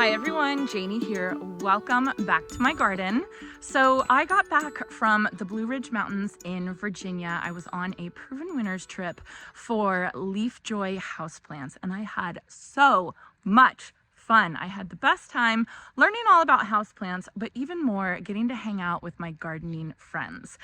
Hi everyone, Janie here. Welcome back to my garden. So I got back from the Blue Ridge Mountains in Virginia. I was on a Proven Winners trip for Leaf Joy houseplants and I had so much fun. I had the best time learning all about houseplants, but even more getting to hang out with my gardening friends.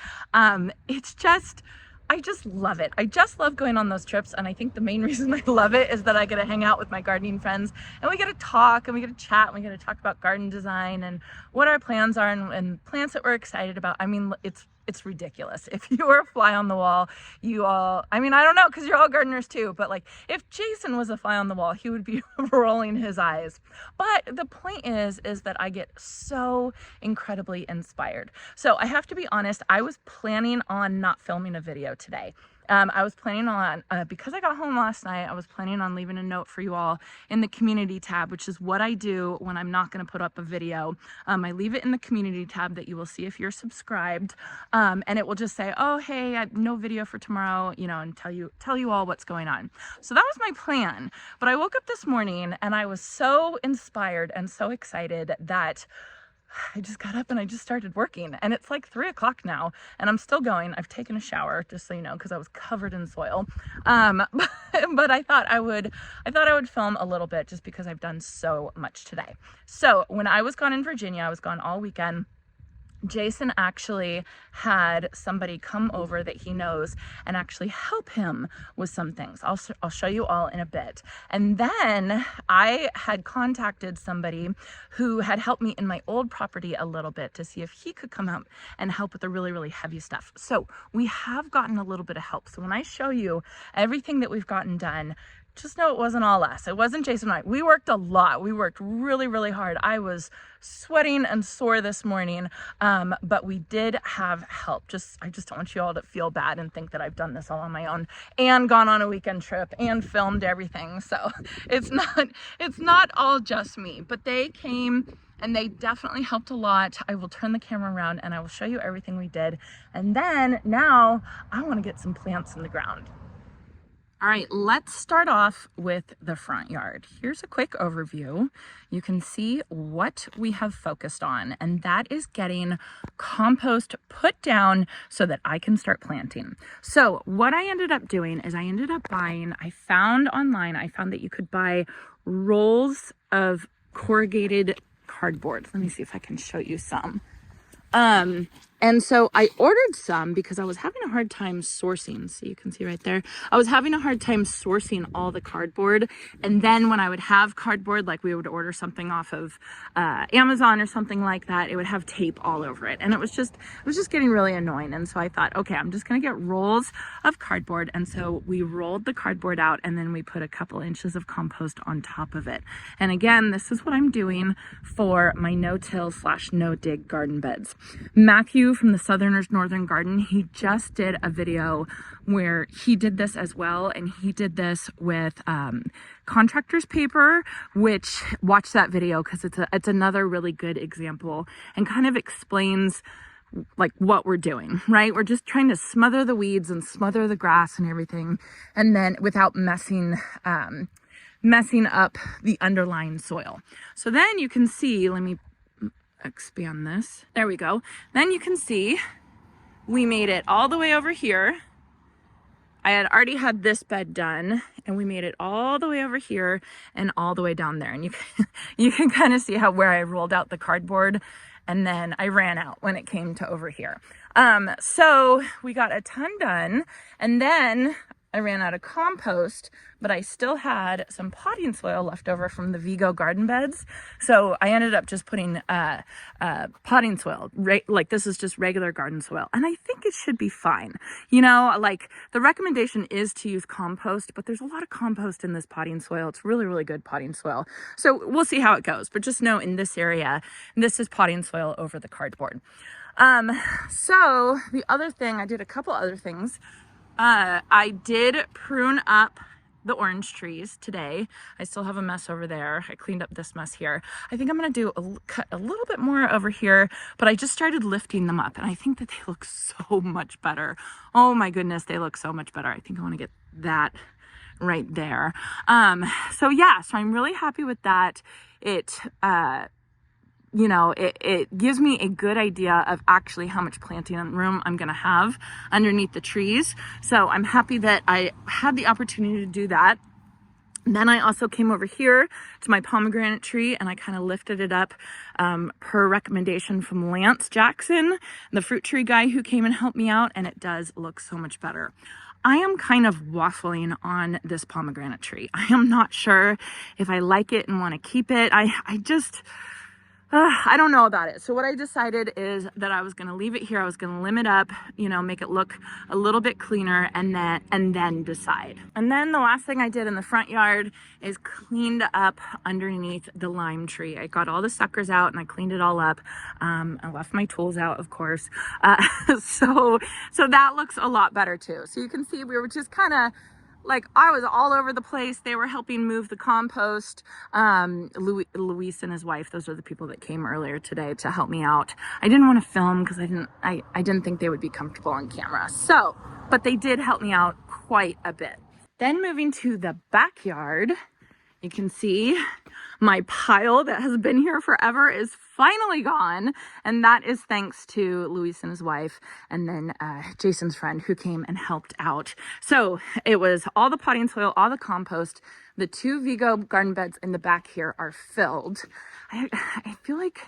I just love it. I just love going on those trips, and I think the main reason I love it is that I get to hang out with my gardening friends and we get to talk and we get to chat and we get to talk about garden design and what our plans are and plants that we're excited about. I mean, it's ridiculous. If you were a fly on the wall, I don't know, because you're all gardeners too, but like if Jason was a fly on the wall, he would be rolling his eyes. But the point is that I get so incredibly inspired. So I have to be honest, I was planning on not filming a video today. I was planning on, because I got home last night, I was planning on leaving a note for you all in the community tab, which is what I do when I'm not going to put up a video. I leave it in the community tab that you will see if you're subscribed, and it will just say, oh, hey, no video for tomorrow, and tell you all what's going on. So that was my plan. But I woke up this morning and I was so inspired and so excited that I just got up and I just started working, and it's like 3 o'clock now and I'm still going. I've taken a shower, just so you know, because I was covered in soil. But I thought I would film a little bit just because I've done so much today. So when I was gone in Virginia, I was gone all weekend. Jason actually had somebody come over that he knows and actually help him with some things. I'll show you all in a bit. And then I had contacted somebody who had helped me in my old property a little bit to see if he could come out and help with the really, really heavy stuff. So we have gotten a little bit of help. So when I show you everything that we've gotten done, just know it wasn't all us. It wasn't Jason and I. We worked a lot. We worked really, really hard. I was sweating and sore this morning, but we did have help. I just don't want you all to feel bad and think that I've done this all on my own and gone on a weekend trip and filmed everything. So it's not all just me, but they came and they definitely helped a lot. I will turn the camera around and I will show you everything we did. And then now I want to get some plants in the ground. All right, let's start off with the front yard. Here's a quick overview. You can see what we have focused on, and that is getting compost put down so that I can start planting. So what I ended up doing is I found online that you could buy rolls of corrugated cardboard. Let me see if I can show you some. And so I ordered some because I was having a hard time sourcing. So you can see right there, I was having a hard time sourcing all the cardboard. And then when I would have cardboard, like we would order something off of Amazon or something like that, it would have tape all over it. And it was just getting really annoying. And so I thought, okay, I'm just going to get rolls of cardboard. And so we rolled the cardboard out and then we put a couple inches of compost on top of it. And again, this is what I'm doing for my no-till / no-dig garden beds. Matthew from the Southerners Northern Garden, he just did a video where he did this as well, and he did this with contractor's paper, which watch that video because it's another really good example and kind of explains like what we're doing, right? We're just trying to smother the weeds and smother the grass and everything, and then without messing up the underlying soil. So then you can see, let me expand this. There we go. Then you can see we made it all the way over here. I had already had this bed done and we made it all the way over here and all the way down there. And you can kind of see where I rolled out the cardboard and then I ran out when it came to over here. So we got a ton done, and then I ran out of compost, but I still had some potting soil left over from the Vigo garden beds. So I ended up just putting potting soil, like this is just regular garden soil. And I think it should be fine. Like the recommendation is to use compost, but there's a lot of compost in this potting soil. It's really, really good potting soil. So we'll see how it goes. But just know in this area, this is potting soil over the cardboard. So the other thing, I did a couple other things. I did prune up the orange trees today. I still have a mess over there. I cleaned up this mess here. I think I'm going to cut a little bit more over here, but I just started lifting them up and I think that they look so much better. Oh my goodness, they look so much better. I think I want to get that right there. So yeah, so I'm really happy with that. It, you know, it gives me a good idea of actually how much planting room I'm going to have underneath the trees. So I'm happy that I had the opportunity to do that. And then I also came over here to my pomegranate tree and I kind of lifted it up per recommendation from Lance Jackson, the fruit tree guy who came and helped me out, and it does look so much better. I am kind of waffling on this pomegranate tree. I am not sure if I like it and want to keep it. I don't know about it. So what I decided is that I was going to leave it here. I was going to limit up, you know, make it look a little bit cleaner and then decide. And then the last thing I did in the front yard is cleaned up underneath the lime tree. I got all the suckers out and I cleaned it all up. I left my tools out, of course. So that looks a lot better too. So you can see we were just kind of like, I was all over the place. They were helping move the compost. Luis and his wife, those are the people that came earlier today to help me out. I didn't want to film because I didn't think they would be comfortable on camera. So, but they did help me out quite a bit. Then moving to the backyard, you can see my pile that has been here forever is finally gone. And that is thanks to Luis and his wife, and then Jason's friend who came and helped out. So it was all the potting soil, all the compost. The 2 Vigo garden beds in the back here are filled. I feel like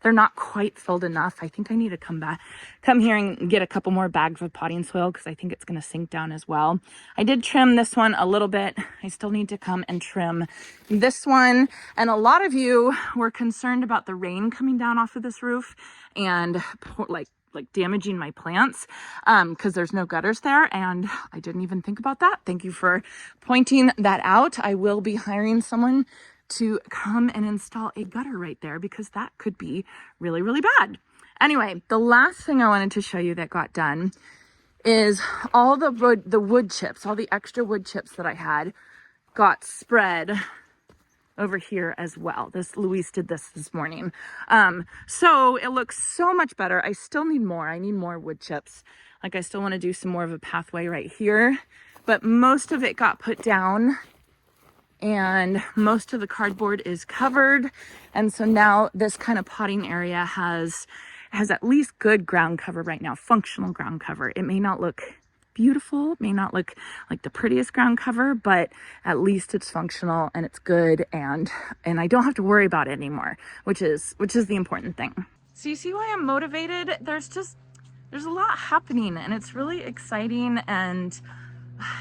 they're not quite filled enough. I think I need to come here and get a couple more bags of potting soil because I think it's going to sink down as well. I did trim this one a little bit. I still need to come and trim this one. And a lot of you were concerned about the rain coming down off of this roof and like damaging my plants because there's no gutters there, and I didn't even think about that. Thank you for pointing that out. I will be hiring someone to come and install a gutter right there because that could be really, really bad. Anyway, the last thing I wanted to show you that got done is all the wood chips, all the extra wood chips that I had got spread over here as well. Luis did this morning. So it looks so much better. I still need more. I need more wood chips. Like, I still want to do some more of a pathway right here, but most of it got put down and most of the cardboard is covered. And so now this kind of potting area has at least good ground cover right now, functional ground cover. It may not look beautiful, it may not look like the prettiest ground cover, but at least it's functional and it's good, and I don't have to worry about it anymore, which is the important thing. So you see why I'm motivated? There's a lot happening and it's really exciting, and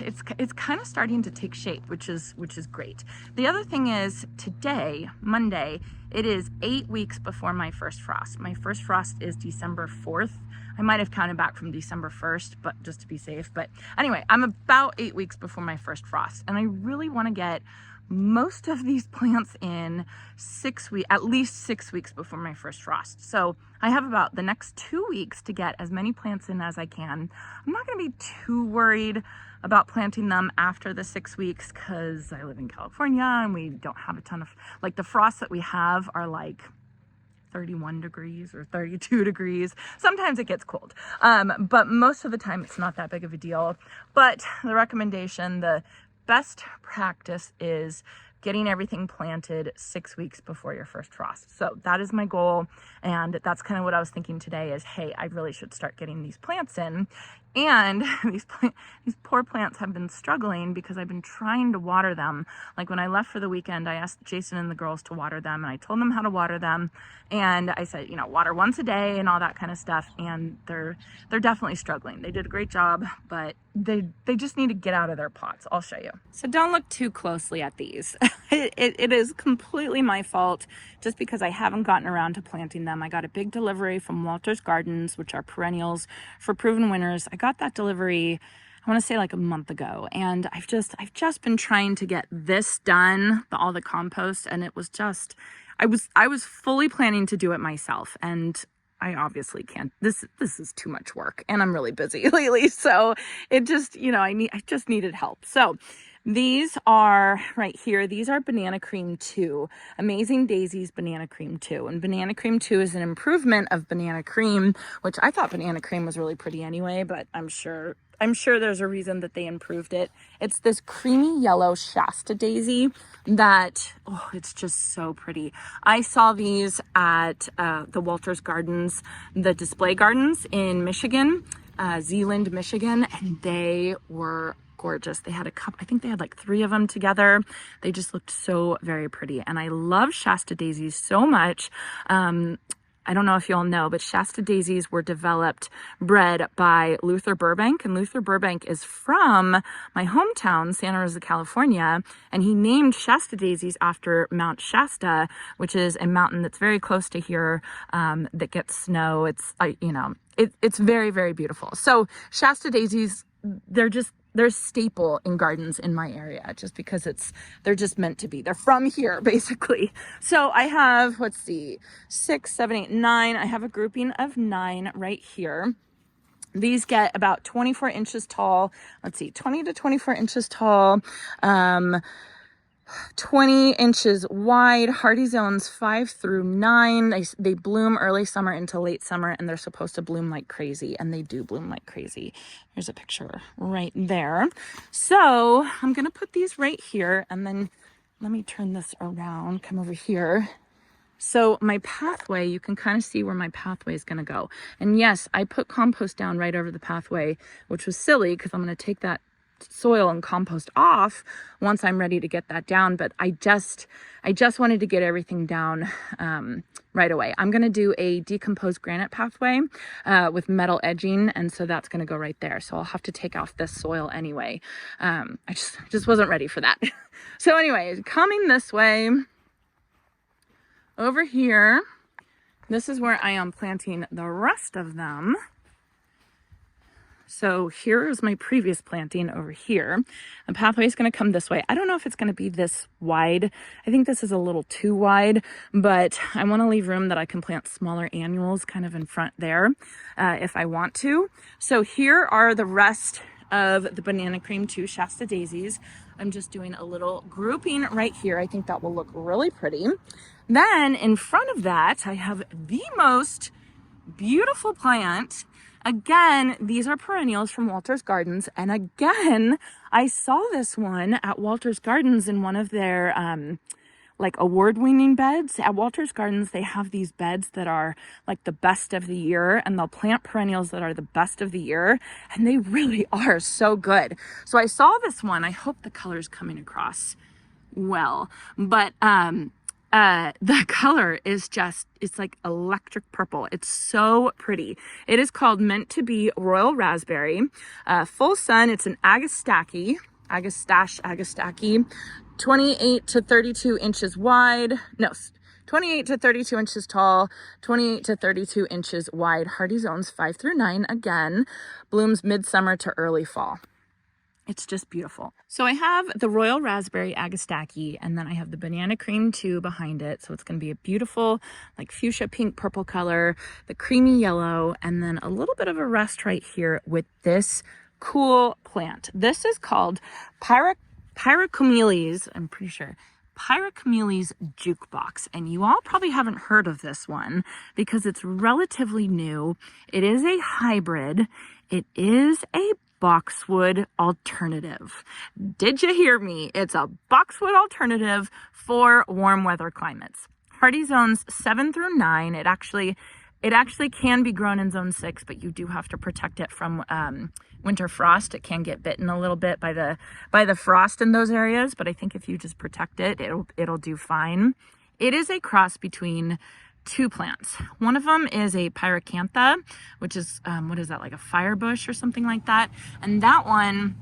it's kind of starting to take shape, which is great. The other thing is, today, Monday, it is 8 weeks before my first frost. My first frost is December 4th. I might have counted back from December 1st, but just to be safe. But anyway, I'm about 8 weeks before my first frost, and I really want to get most of these plants in 6 weeks, at least 6 weeks before my first frost. So I have about the next 2 weeks to get as many plants in as I can. I'm not going to be too worried about planting them after the 6 weeks because I live in California and we don't have a ton of, like, the frosts that we have are like 31 degrees or 32 degrees. Sometimes it gets cold, but most of the time it's not that big of a deal. But the recommendation, the best practice is getting everything planted 6 weeks before your first frost. So that is my goal. And that's kind of what I was thinking today is, hey, I really should start getting these plants in. And these poor plants have been struggling because I've been trying to water them. Like, when I left for the weekend, I asked Jason and the girls to water them, and I told them how to water them. And I said, you know, water once a day and all that kind of stuff. And they're definitely struggling. They did a great job, but they just need to get out of their pots. I'll show you. So don't look too closely at these. It is completely my fault just because I haven't gotten around to planting them. I got a big delivery from Walter's Gardens, which are perennials for proven winners. I got that delivery, I want to say like a month ago, and I've just been trying to get this done, all the compost, and it was just, I was fully planning to do it myself, and I obviously can't. This is too much work, and I'm really busy lately, so it just, you know, I just needed help. So these are right here. These are Banana Cream 2, Amazing Daisies Banana Cream 2. And Banana Cream 2 is an improvement of Banana Cream, which I thought Banana Cream was really pretty anyway, but I'm sure I'm sure there's a reason that they improved it. It's this creamy yellow Shasta daisy that, oh, it's just so pretty. I saw these at the Walters Gardens, the display gardens in Michigan, Zeeland, Michigan, and they were gorgeous. They had a couple, I think they had like 3 of them together. They just looked so very pretty. And I love Shasta daisies so much. I don't know if you all know, but Shasta daisies were bred by Luther Burbank, and Luther Burbank is from my hometown, Santa Rosa, California, and he named Shasta daisies after Mount Shasta, which is a mountain that's very close to here, that gets snow. It's very, very beautiful. So Shasta daisies, they're a staple in gardens in my area, just because they're just meant to be. They're from here, basically. So I have, let's see, 6, 7, 8, 9. I have a grouping of 9 right here. These get about 24 inches tall. Let's see, 20 to 24 inches tall. 20 inches wide, hardy zones 5 through 9. They bloom early summer into late summer, and they're supposed to bloom like crazy, and they do bloom like crazy. Here's a picture right there. So I'm gonna put these right here, and then let me turn this around, come over here. So my pathway, you can kind of see where my pathway is going to go. And yes, I put compost down right over the pathway, which was silly because I'm going to take that soil and compost off once I'm ready to get that down. But I just wanted to get everything down right away. I'm going to do a decomposed granite pathway with metal edging. And so that's going to go right there. So I'll have to take off this soil anyway. I just wasn't ready for that. So anyway, coming this way, over here, this is where I am planting the rest of them. So here is my previous planting over here. The pathway is going to come this way. I don't know if it's going to be this wide. I think this is a little too wide, but I want to leave room that I can plant smaller annuals kind of in front there if I want to. So here are the rest of the Banana Cream 2 Shasta daisies. I'm just doing a little grouping right here. I think that will look really pretty. Then in front of that, I have the most beautiful plant. Again, these are perennials from Walters Gardens. And again, I saw this one at Walters Gardens in one of their like award-winning beds. At Walters Gardens, they have these beds that are like the best of the year, and they'll plant perennials that are the best of the year, and they really are so good. So I saw this one. I hope the color's coming across well, but the color is it's like electric purple. It's so pretty. It is called Meant to Be Royal Raspberry. Full sun. It's an Agastache, 28 to 32 inches wide. No, 28 to 32 inches tall, 28 to 32 inches wide. Hardy zones 5 through 9. Again, blooms midsummer to early fall. It's just beautiful. So I have the Royal Raspberry Agastache, and then I have the Banana Cream 2 behind it. So it's going to be a beautiful like fuchsia pink purple color, the creamy yellow, and then a little bit of a rest right here with this cool plant. This is called Pyrocamelys, I'm pretty sure. Pyrocamelys Jukebox, and you all probably haven't heard of this one because it's relatively new. It is a hybrid. It is a Boxwood alternative. Did you hear me? It's a Boxwood alternative for warm weather climates. Hardy zones 7 through 9. It actually can be grown in zone 6, but you do have to protect it from winter frost. It can get bitten a little bit by the frost in those areas, but I think if you just protect it, it'll do fine. It is a cross between 2 plants. One of them is a pyracantha, which is what is that, like a fire bush or something like that, and that one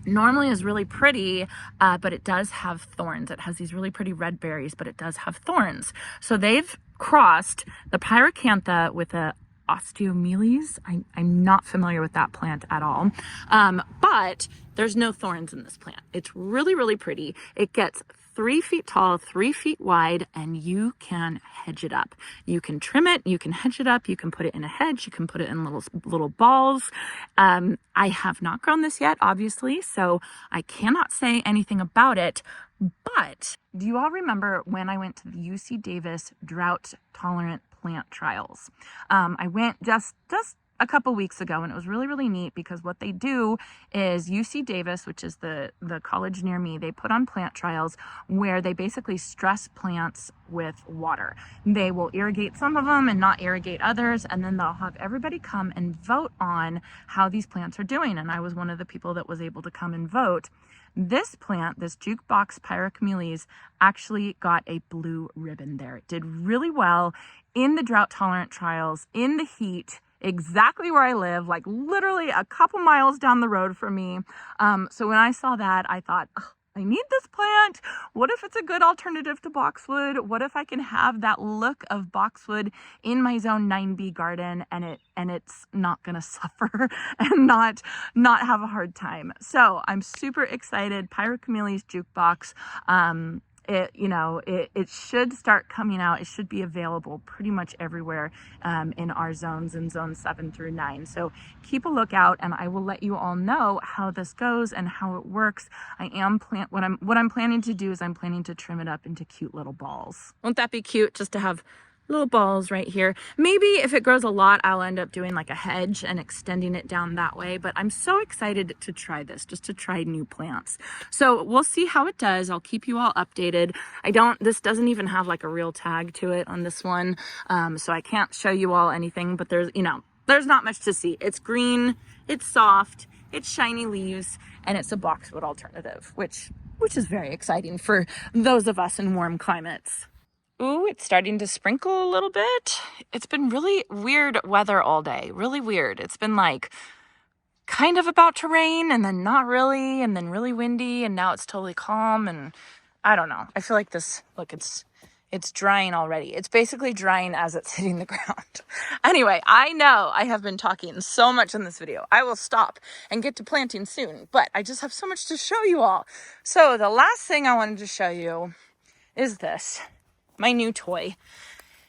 normally is really pretty, but it does have thorns. It has these really pretty red berries, but it does have thorns. So they've crossed the pyracantha with a osteomeles. I'm not familiar with that plant at all, but there's no thorns in this plant. It's really, really pretty. It gets 3 feet tall, 3 feet wide, and you can hedge it up. You can trim it, you can hedge it up, you can put it in a hedge, you can put it in little balls. I have not grown this yet, obviously, so I cannot say anything about it. But do you all remember when I went to the UC Davis drought tolerant plant trials? I went just a couple weeks ago, and it was really, really neat because what they do is UC Davis, which is the college near me, they put on plant trials where they basically stress plants with water. They will irrigate some of them and not irrigate others, and then they'll have everybody come and vote on how these plants are doing. And I was one of the people that was able to come and vote. This plant, this jukebox Pyrocamellias, actually got a blue ribbon there. It did really well in the drought tolerant trials, in the heat, exactly where I live, like literally a couple miles down the road from me. So when I saw that, I thought, oh, I need this plant. What if it's a good alternative to boxwood? What if I can have that look of boxwood in my zone 9B garden and it's not gonna suffer and not have a hard time? So I'm super excited. Pyrocamellias jukebox. It should start coming out. It should be available pretty much everywhere in our zones, in zones 7 through 9. So keep a lookout, and I will let you all know how this goes and how it works. What I'm planning to do is I'm planning to trim it up into cute little balls. Won't that be cute just to have little balls right here? Maybe if it grows a lot, I'll end up doing like a hedge and extending it down that way. But I'm so excited to try this, just to try new plants. So we'll see how it does. I'll keep you all updated. This doesn't even have like a real tag to it on this one. So I can't show you all anything, but there's not much to see. It's green, it's soft, it's shiny leaves, and it's a boxwood alternative, which is very exciting for those of us in warm climates. Ooh, it's starting to sprinkle a little bit. It's been really weird weather all day. Really weird. It's been like kind of about to rain and then not really, and then really windy, and now it's totally calm, and I don't know. I feel like this, look, it's drying already. It's basically drying as it's hitting the ground. Anyway, I know I have been talking so much in this video. I will stop and get to planting soon, but I just have so much to show you all. So the last thing I wanted to show you is this. My new toy.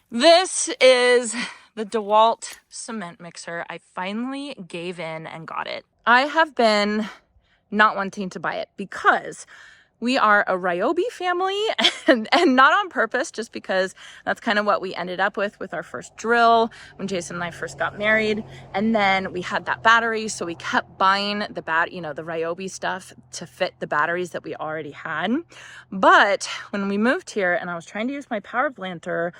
This is the DeWalt cement mixer. I finally gave in and got it. I have been not wanting to buy it because we are a Ryobi family, and not on purpose, just because that's kind of what we ended up with our first drill when Jason and I first got married. And then we had that battery, so we kept buying the Ryobi stuff to fit the batteries that we already had. But when we moved here and I was trying to use my power planter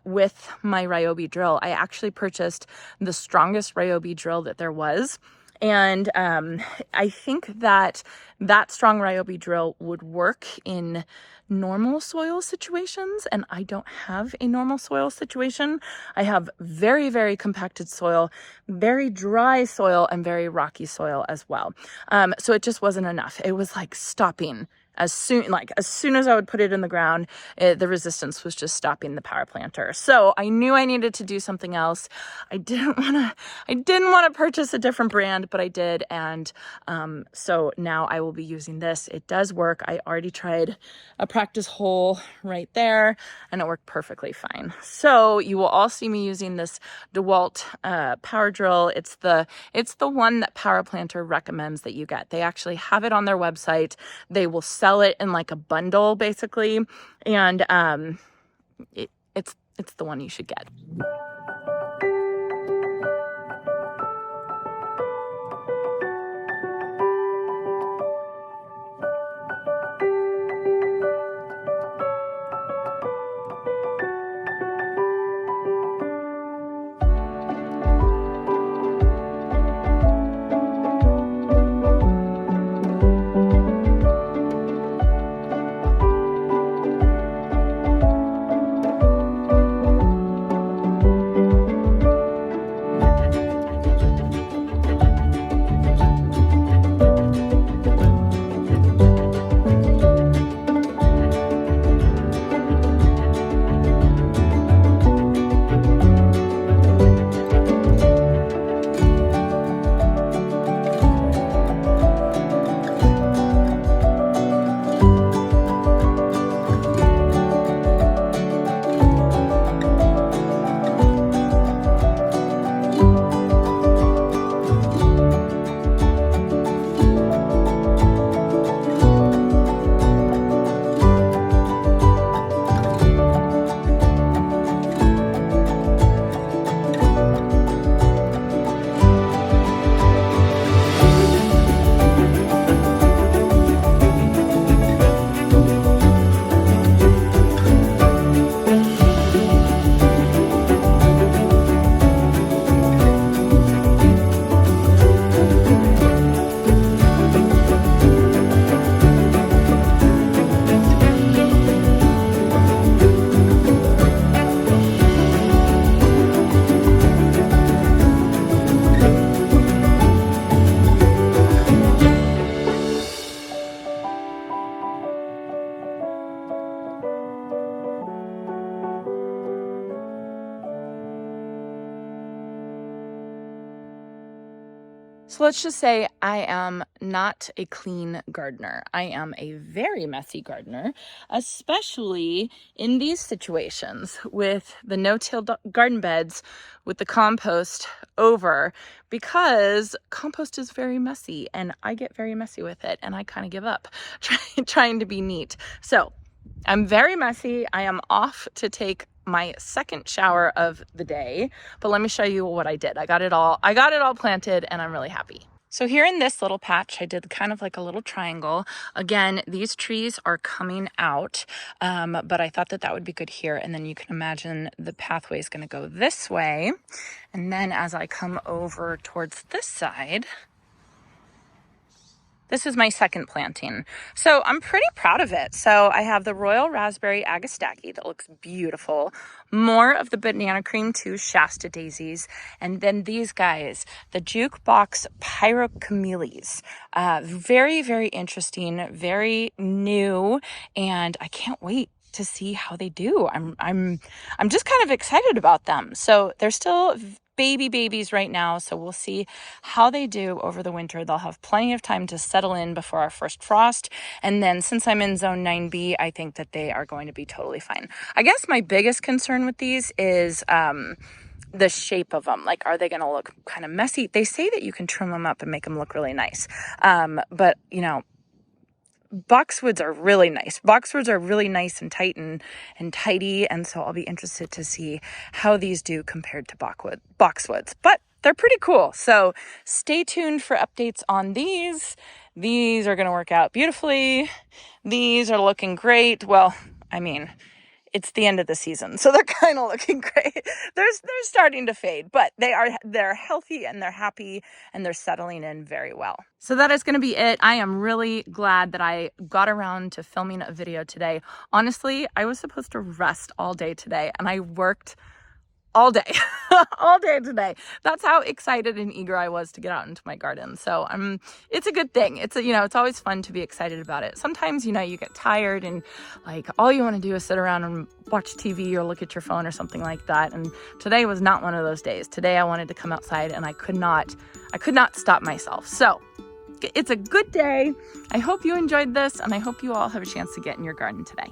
with my Ryobi drill, I actually purchased the strongest Ryobi drill that there was. And I think that strong Ryobi drill would work in normal soil situations, and I don't have a normal soil situation. I have very, very compacted soil, very dry soil, and very rocky soil as well. So it just wasn't enough. It was like stopping. As soon as I would put it in the ground, the resistance was just stopping the power planter. So I knew I needed to do something else. I didn't want to purchase a different brand, but I did. And so now I will be using this. It does work. I already tried a practice hole right there, and it worked perfectly fine. So you will all see me using this DeWalt power drill. It's the one that Power Planter recommends that you get. They actually have it on their website. They will sell it in like a bundle basically, and it's the one you should get. So let's just say I am not a clean gardener. I am a very messy gardener, especially in these situations with the no-till garden beds with the compost over, because compost is very messy and I get very messy with it and I kind of give up trying to be neat. So I'm very messy. I am off to take my second shower of the day, but let me show you what I did. I got it all planted and I'm really happy. So here in this little patch, I did kind of like a little triangle. Again, these trees are coming out, but I thought that that would be good here. And then you can imagine the pathway is going to go this way. And then as I come over towards this side, this is my second planting. So I'm pretty proud of it. So I have the Royal Raspberry Agastache that looks beautiful. More of the Banana Cream 2 Shasta Daisies. And then these guys, the Jukebox Pyrocamellias. Very, very interesting, very new. And I can't wait to see how they do. I'm just kind of excited about them. So they're still babies right now, so we'll see how they do over the winter. They'll have plenty of time to settle in before our first frost, and then since I'm in zone 9B, I think that they are going to be totally fine. I guess my biggest concern with these is the shape of them. Like, are they going to look kind of messy? They say that you can trim them up and make them look really nice, but you know, boxwoods are really nice. Boxwoods are really nice and tight and tidy, and so I'll be interested to see how these do compared to boxwoods. But they're pretty cool, so stay tuned for updates on these. These are going to work out beautifully. These are looking great. Well, I mean, it's the end of the season, so they're kind of looking great. They're starting to fade, but they're healthy and they're happy and they're settling in very well. So that is going to be it. I am really glad that I got around to filming a video today. Honestly, I was supposed to rest all day today and I worked all day, all day today. That's how excited and eager I was to get out into my garden. So it's a good thing. It's always fun to be excited about it. Sometimes, you get tired and like all you want to do is sit around and watch TV or look at your phone or something like that. And today was not one of those days. Today I wanted to come outside and I could not stop myself. So it's a good day. I hope you enjoyed this and I hope you all have a chance to get in your garden today.